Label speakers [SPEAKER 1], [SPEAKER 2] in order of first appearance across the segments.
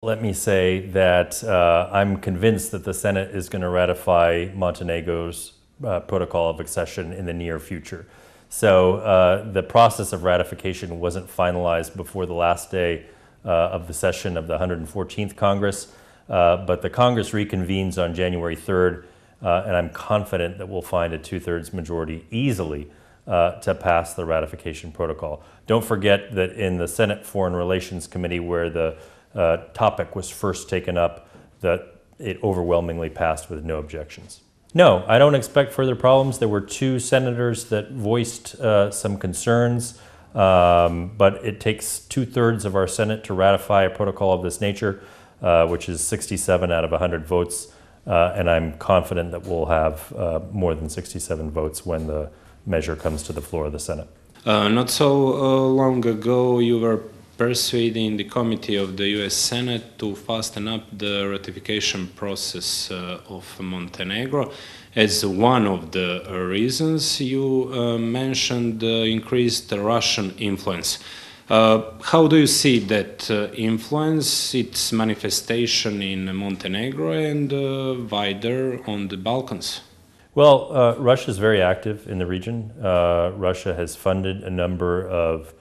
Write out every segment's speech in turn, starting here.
[SPEAKER 1] Let me say that I'm convinced that the Senate is going to ratify Montenegro's protocol of accession in the near future. So the process of ratification wasn't finalized before the last day of the session of the 114th Congress, but the Congress reconvenes on January 3rd, and I'm confident that we'll find a two-thirds majority easily to pass the ratification protocol. Don't forget that in the Senate Foreign Relations Committee, where the topic was first taken up, that it overwhelmingly passed with no objections. No, I don't expect further problems. There were two senators that voiced some concerns, but it takes two-thirds of our Senate to ratify a protocol of this nature, which is 67 out of 100 votes, and I'm confident that we'll have more than 67 votes when the measure comes to the floor of the Senate.
[SPEAKER 2] Not so long ago, you were persuading the committee of the US Senate to fasten up the ratification process of Montenegro. As one of the reasons, you mentioned increased Russian influence. How do you see that influence, its manifestation in Montenegro and wider on the Balkans?
[SPEAKER 1] Well, Russia is very active in the region. Russia has funded a number of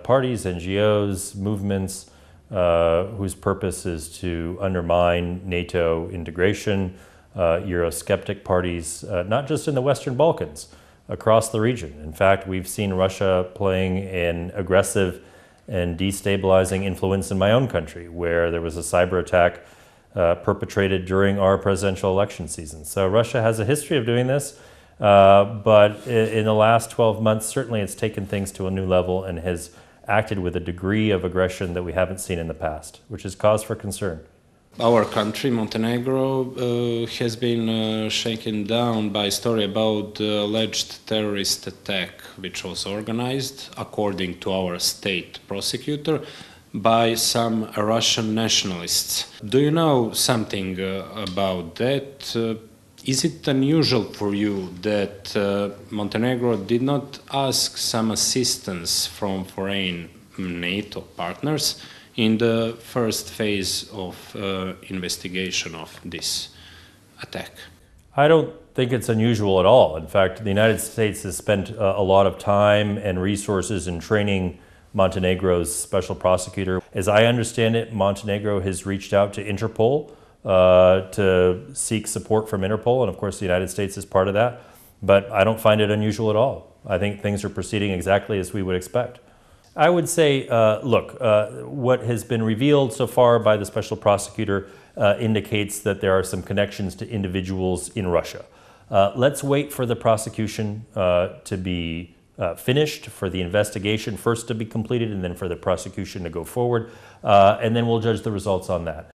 [SPEAKER 1] parties, NGOs, movements whose purpose is to undermine NATO integration, Eurosceptic parties, not just in the Western Balkans, across the region. In fact, we've seen Russia playing an aggressive and destabilizing influence in my own country, where there was a cyber attack perpetrated during our presidential election season. So Russia has a history of doing this. But in the last 12 months, certainly it's taken things to a new level and has acted with a degree of aggression that we haven't seen in the past, which is cause for concern.
[SPEAKER 2] Our country, Montenegro, has been shaken down by a story about the alleged terrorist attack, which was organized, according to our state prosecutor, by some Russian nationalists. Do you know something about that? Is it unusual for you that Montenegro did not ask some assistance from foreign NATO partners in the first phase of investigation of this attack?
[SPEAKER 1] I don't think it's unusual at all. In fact, the United States has spent a lot of time and resources in training Montenegro's special prosecutor. As I understand it, Montenegro has reached out to Interpol to seek support from Interpol, and of course the United States is part of that. But I don't find it unusual at all. I think things are proceeding exactly as we would expect. I would say, look, what has been revealed so far by the special prosecutor indicates that there are some connections to individuals in Russia. Let's wait for the prosecution to be finished, for the investigation first to be completed, and then for the prosecution to go forward, and then we'll judge the results on that.